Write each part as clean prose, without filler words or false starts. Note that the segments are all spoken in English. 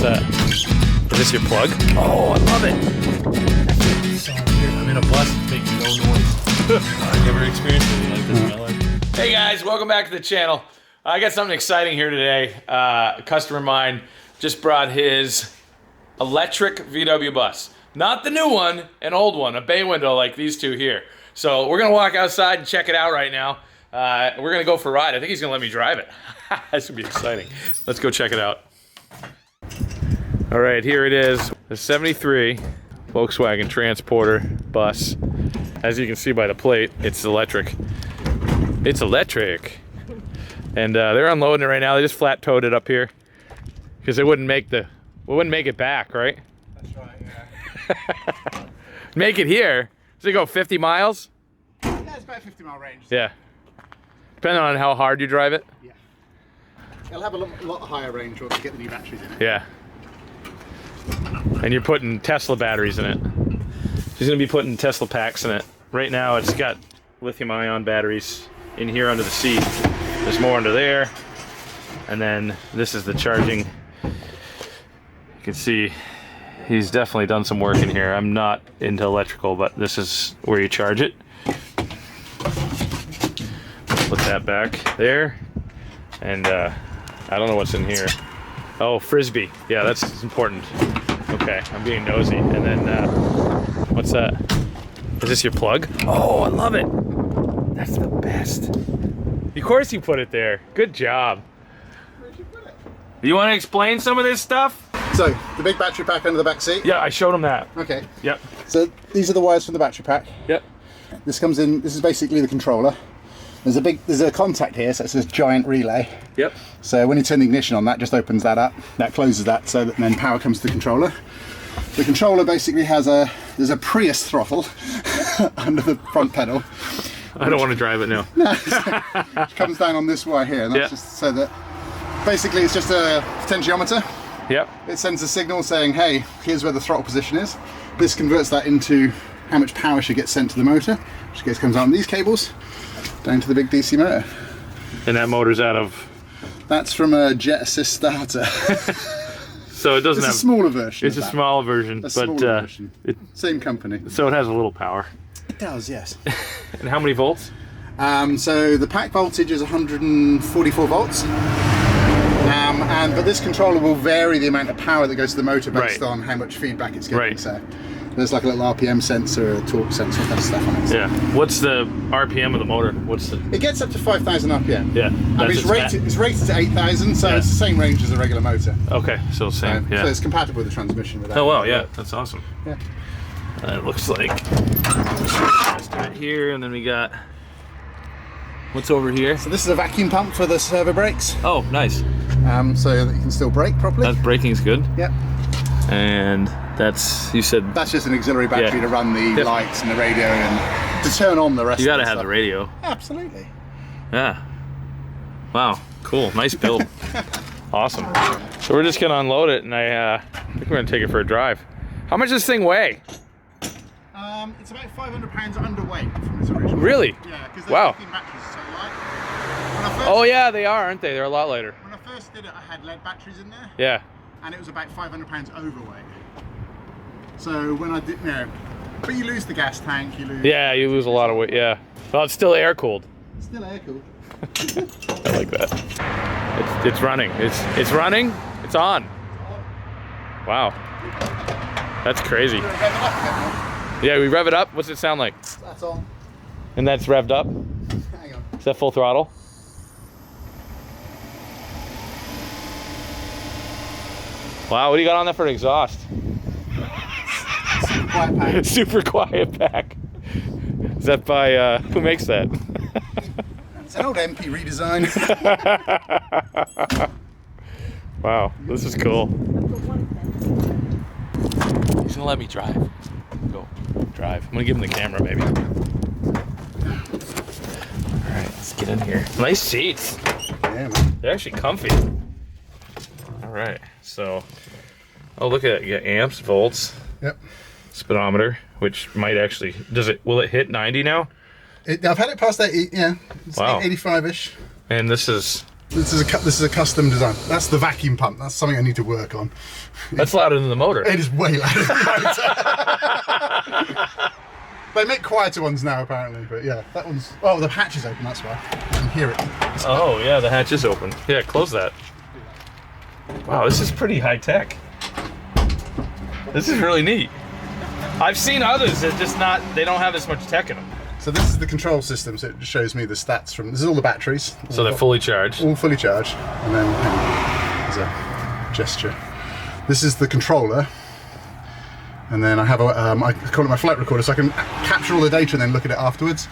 that? Is this your plug? Oh, I love it. So weird. I'm in a bus making no noise. I never experienced anything like this in my life. Hey guys, welcome back to the channel. I got something exciting here today. A customer of mine just brought his electric VW bus. Not the new one, an old one, a bay window like these two here. So we're gonna walk outside and check it out right now. We're gonna go for a ride. I think he's gonna let me drive it. This would be exciting. Let's go check it out. All right, here it is. The 73 Volkswagen Transporter bus. As you can see by the plate, it's electric. It's electric. And they're unloading it right now. They just flat towed it up here because it wouldn't make it back, right? That's right, yeah. Make it here. Does it go 50 miles? Yeah, it's about a 50-mile range. Yeah. Depending on how hard you drive it? Yeah. It'll have a lot higher range once you get the new batteries in it. Yeah. And you're putting Tesla batteries in it. She's gonna be putting Tesla packs in it. Right now it's got lithium-ion batteries in here under the seat. There's more under there. And then this is the charging. You can see he's definitely done some work in here. I'm not into electrical, but this is where you charge it. Put that back there. And I don't know what's in here. Oh, Frisbee. Yeah, that's important. Okay, I'm being nosy. And then, what's that? Is this your plug? Oh, I love it. That's the best. Of course you put it there. Good job. Where'd you put it? You want to explain some of this stuff? So, the big battery pack under the back seat? Yeah, I showed him that. Okay. Yep. So, these are the wires from the battery pack. Yep. This comes in, this is basically the controller. There's a contact here, so it's this giant relay. Yep. So when you turn the ignition on, that just opens that up. That closes that, so that then power comes to the controller. The controller basically has there's a Prius throttle under the front pedal. I don't want to drive it now. Which comes down on this wire here, and that's just so that basically it's just a potentiometer. Yep. It sends a signal saying, hey, here's where the throttle position is. This converts that into how much power should get sent to the motor, which comes out on these cables down to the big DC motor. And that motor's out of? That's from a Jet Assist starter. So it doesn't have... It's a smaller version. It's a smaller version, but version. Same company. So it has a little power. It does, yes. And how many volts? So the pack voltage is 144 volts. But this controller will vary the amount of power that goes to the motor based on how much feedback it's getting. Right. So there's like a little RPM sensor, a torque sensor, kind of stuff on it. Yeah. What's the RPM of the motor? It gets up to 5,000 RPM. Yeah. It's rated to 8,000, so it's the same range as a regular motor. Okay, so same. Yeah. So it's compatible with the transmission. With that. Oh wow, yeah, that's awesome. Yeah. It looks like let's do it here, and then we got what's over here. So this is a vacuum pump for the servo brakes. Oh, nice. So that you can still brake properly. That braking's good. Yep. And that's, you said, that's just an auxiliary battery to run the lights and the radio and to turn on the rest. You gotta of the have stuff. the radio. Absolutely. Yeah. Wow. Cool. Nice build. Awesome. So we're just gonna unload it, and I think we're gonna take it for a drive. How much does this thing weigh? It's about 500 pounds underweight from its original. Really? Yeah, because wow. lithium batteries are so light. Oh yeah, they are, aren't they? They're a lot lighter. When I first did it, I had lead batteries in there. Yeah. And it was about 500 pounds overweight. So when I did, but you lose the gas tank, you lose. Yeah, you lose a lot of weight. Yeah. Well, it's still air cooled. It's still air cooled. I like that. It's running. It's running. It's on. Wow. That's crazy. Yeah, we rev it up. What's it sound like? That's on. And that's revved up? Hang on. Is that full throttle? Wow, what do you got on there for an exhaust? Super quiet pack. Super quiet pack. Is that by, who makes that? It's an old MP redesign. Wow, this is cool. He's gonna let me drive. Go, drive. I'm gonna give him the camera, maybe. All right, let's get in here. Nice seats. Yeah, man. They're actually comfy. All right, so, oh, look at it. You got amps, volts. Yep. Speedometer, which might actually, will it hit 90 now? I've had it past 80, yeah. It's Wow. 85-ish. And this is This is a custom design. That's the vacuum pump. That's something I need to work on. That's louder than the motor. It is way louder than the motor. They make quieter ones now, apparently, but yeah, that one's... Oh, the hatch is open, that's why. I can hear it. Oh, yeah, the hatch is open. Yeah, close that. Wow, this is pretty high tech. This is really neat. I've seen others that they don't have as much tech in them. So this is the control system, so it just shows me the stats from... This is all the batteries. So they're fully charged? All fully charged. And then there's a gesture. This is the controller. And then I have a, I call it my flight recorder, so I can capture all the data and then look at it afterwards.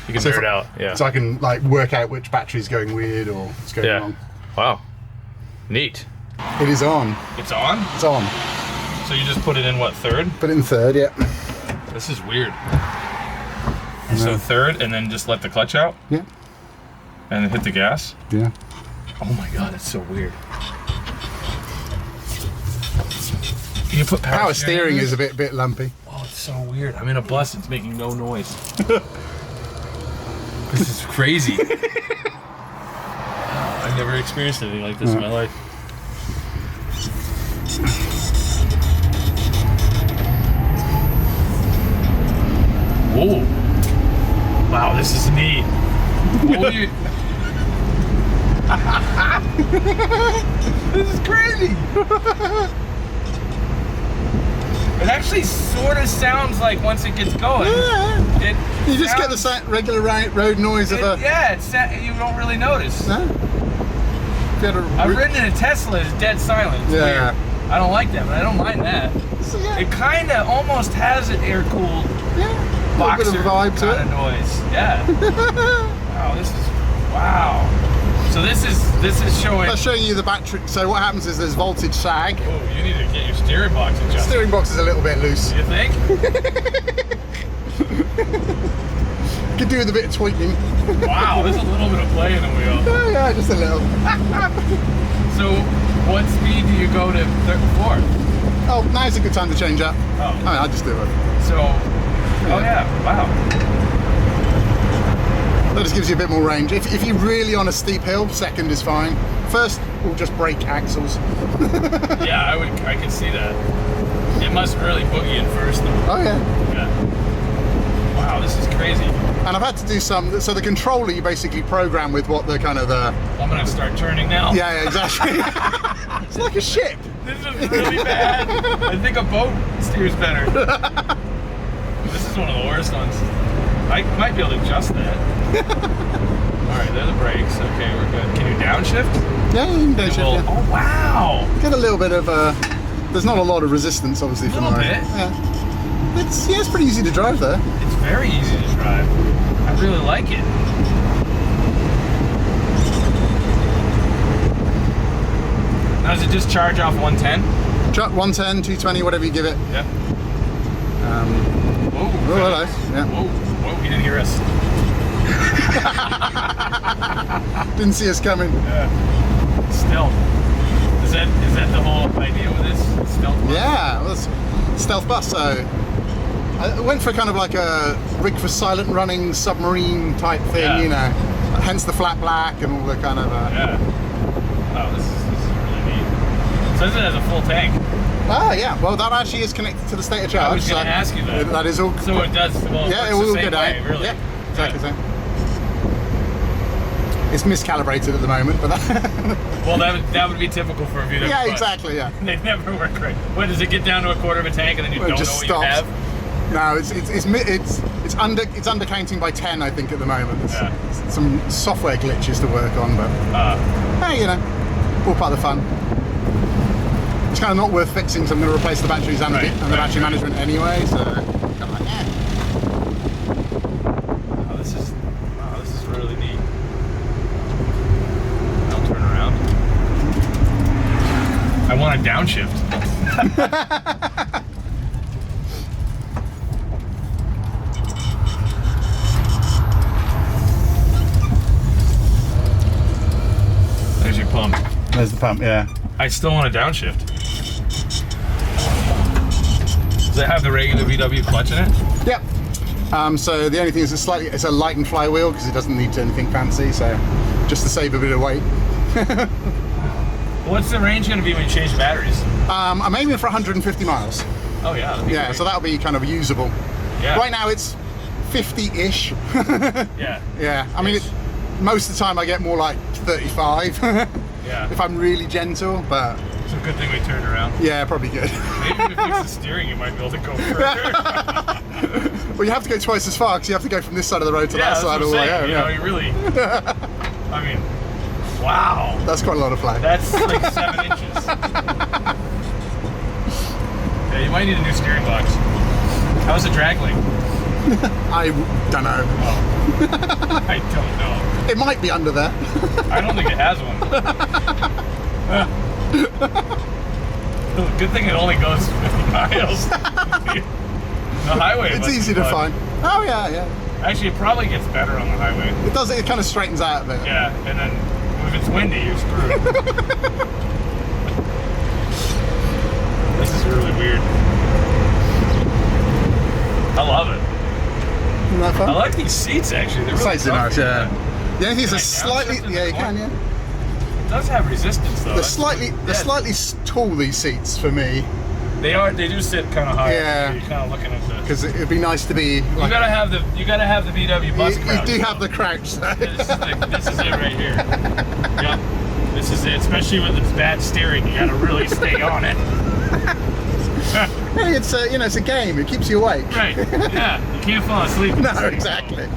You can nerd out, yeah. So I can like work out which battery's going weird or what's going wrong. Wow. Neat. It is on. It's on? It's on. So you just put it in what, third? Put it in third, yeah. This is weird. So third, and then just let the clutch out? Yeah. And then hit the gas? Yeah. Oh my god, it's so weird. You put power steering is a bit lumpy. Oh, it's so weird. I'm in a bus, it's making no noise. This is crazy. I've never experienced anything like this in my life. Whoa. Wow, this is neat. Holy... This is crazy. It actually sort of sounds like once it gets going. Yeah. You just get the regular road noise of a... Yeah, you don't really notice. No? I've ridden in a Tesla, it's dead silent. It's weird. I don't like that, but I don't mind that. So, yeah. It kind of almost has an air-cooled boxer bit of vibe to it. Noise. Yeah. Wow, this is... Wow. So this is showing... That's showing you the battery. So what happens is there's voltage sag. Oh, you need to get your steering box adjusted. The steering box is a little bit loose. You think? Could do with a bit of tweaking. Wow, there's a little bit of play in the wheel. Oh, yeah, just a little. So what speed do you go to fourth? Oh, now's a good time to change up. Oh. I mean, I'll just do it. So, oh yeah, wow. That just gives you a bit more range. If you're really on a steep hill, second is fine. First, we'll just brake axles. Yeah, I can see that. It must really boogie in first though. Oh yeah. Yeah. Wow, this is crazy. And I've had to do some, so the controller you basically program with what the kind of the... I'm gonna start turning now. Yeah, exactly. It's like a ship. This is really bad. I think a boat steers better. This is one of the worst ones. I might be able to adjust that. Alright, there are the brakes. Okay, we're good. Can you downshift? Yeah, you can downshift, yeah. Oh, wow! Get a little bit of, there's not a lot of resistance, obviously, from a little bit. Yeah. It's pretty easy to drive there. It's very easy to drive. I really like it. Now, does it just charge off 110? 110, 220, whatever you give it. Yeah. Whoa, hello. Yeah. Whoa, he didn't hear us. Didn't see us coming. Yeah. Stealth. Is that the whole idea with this? Stealth bus? Yeah, well, it's stealth bus. So I went for kind of like a rig for silent running submarine type thing, you know. Hence the flat black and all the kind of. Yeah. Oh, this is really neat. So it has a full tank. Ah, yeah. Well, that actually is connected to the state of charge. I was going to ask you that. That is all. So it does. Well, yeah, it will get out. Really. Yeah, exactly. So. It's miscalibrated at the moment, but well, that would be typical for a VW. Yeah, exactly. Yeah. They never work right. What does it get down to a quarter of a tank and then you don't know what you have? No, it's undercounting by 10, I think, at the moment. There's some software glitches to work on, but hey, you know, all part of the fun. It's kind of not worth fixing, so I'm going to replace the batteries and the battery management anyway. So, come on, yeah. Oh, this is really neat. I'll turn around. I want a downshift. There's your pump. There's the pump, yeah. I still want a downshift. Does it have the regular VW clutch in it? Yep. So the only thing is it's a light and flywheel because it doesn't need anything fancy. So just to save a bit of weight. What's the range going to be when you change batteries? I'm aiming for 150 miles. Oh yeah. Yeah, great. so that'll be kind of usable. Yeah. Right now it's 50-ish. Yeah. Yeah, I mean, most of the time I get more like 35 Yeah. if I'm really gentle, but It's a good thing we turned around. yeah, probably good. Maybe if we fix the steering, you might be able to go further. Well, you have to go twice as far because you have to go from this side of the road to that That's side what all I'm the way saying. home. You know, Yeah. you really. I mean, wow. That's quite a lot of flag. That's like 7 inches. Yeah, you might need a new steering box. How's the drag link? I don't know. Oh. I don't know. It might be under there. I don't think it has one. Good thing it only goes 50 miles. The highway. It's must be easy to fun. find. Oh yeah, yeah. Actually, it probably gets better on the highway. It does. It kind of straightens out a bit. Yeah, and then if it's windy, you're screwed. This is really weird. I love it. Isn't that fun? I like these seats actually. They're really Size are nice, comfy. yeah. The only thing is Can I it's slightly. downshift in Yeah, the you can. corner? Yeah. It does have resistance though. They're That's- slightly. yeah, They're slightly tall. These seats for me, They are. They do sit kind of high. Yeah. So you're kind of looking at the. because it'd be nice to be. You Like, gotta have the. You gotta have the VW bus you crouch. do have the crouch. Though. Yeah, this is it right here. Yep. This is it. Especially with its bad steering, you gotta really stay on it. Hey, it's a it's a game. It keeps you awake. Right. Yeah. You can't fall asleep. in No, this thing. exactly.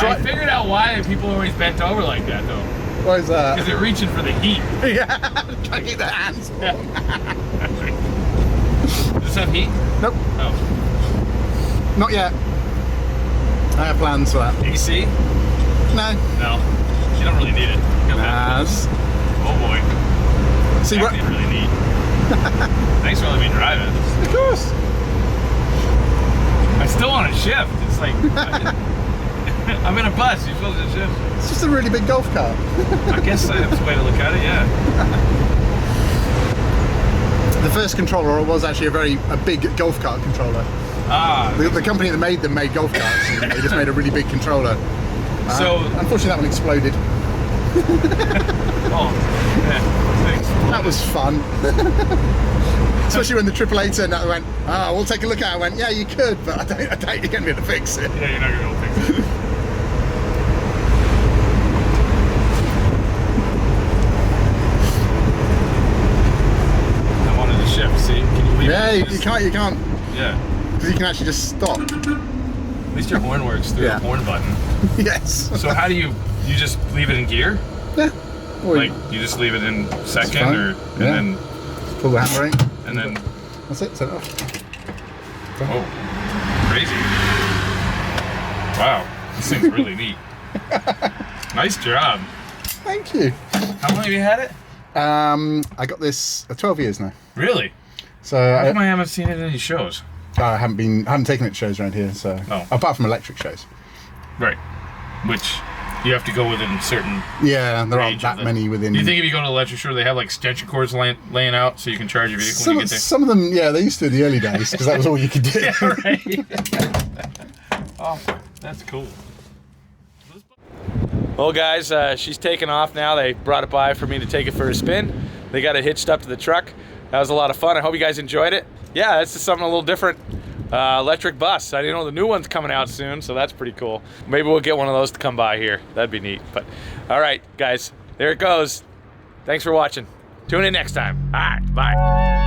I figured out why people are always bent over like that though. What is that? Because they're reaching for the heat. Yeah, trying to get their hands. Yeah. Does this have heat? Nope, Oh. not yet. I have plans for that. AC? No. No. You don't really need it. You got that. As. Oh boy. See what? Actually really neat. Thanks for letting me drive it. Of course. I still want to shift. It's like I'm in a bus. You're supposed to shift. It's just a really big golf cart. I guess that's the way to look at it. Yeah. The first controller was actually a big golf cart controller. Ah. The company that made them made golf carts, and they just made a really big controller. So. Unfortunately, that one exploded. Oh. Yeah. Thanks. That was fun. Especially when the AAA turned out and went, we'll take a look at it. I went, yeah, you could, but I doubt you're going to be able to fix it. Yeah, you're not gonna be able to fix it. I wanted to shift. See? Can you leave Yeah, it? you can't, Yeah. because you can actually just stop. At least your horn works through Yeah. the horn button. Yes. So how do you just leave it in gear? Yeah. Or Like you just leave it in second fine. or Yeah. and pull the handbrake. then That's it, set it off. oh, crazy. Wow, this thing's really neat. Nice job. Thank you. How long have you had it? I got this 12 years now. Really? So How come I haven't seen it in any shows? I haven't taken it to shows around here, so Oh. apart from electric shows. Right. Which you have to go within certain. Yeah, there aren't range that of it. many within. Do you think if you go to the electric store, they have like extension cords laying out so you can charge your vehicle when you get there? some of them, yeah, they used to in the early days because that was all you could do. Yeah, right. Oh, that's cool. Well, guys, she's taking off now. They brought it by for me to take it for a spin. They got it hitched up to the truck. That was a lot of fun. I hope you guys enjoyed it. Yeah, this is something a little different. Electric bus. I didn't know the new one's coming out soon, so that's pretty cool. Maybe we'll get one of those to come by here. That'd be neat. But all right, guys, there it goes. Thanks for watching. Tune in next time. All right, bye.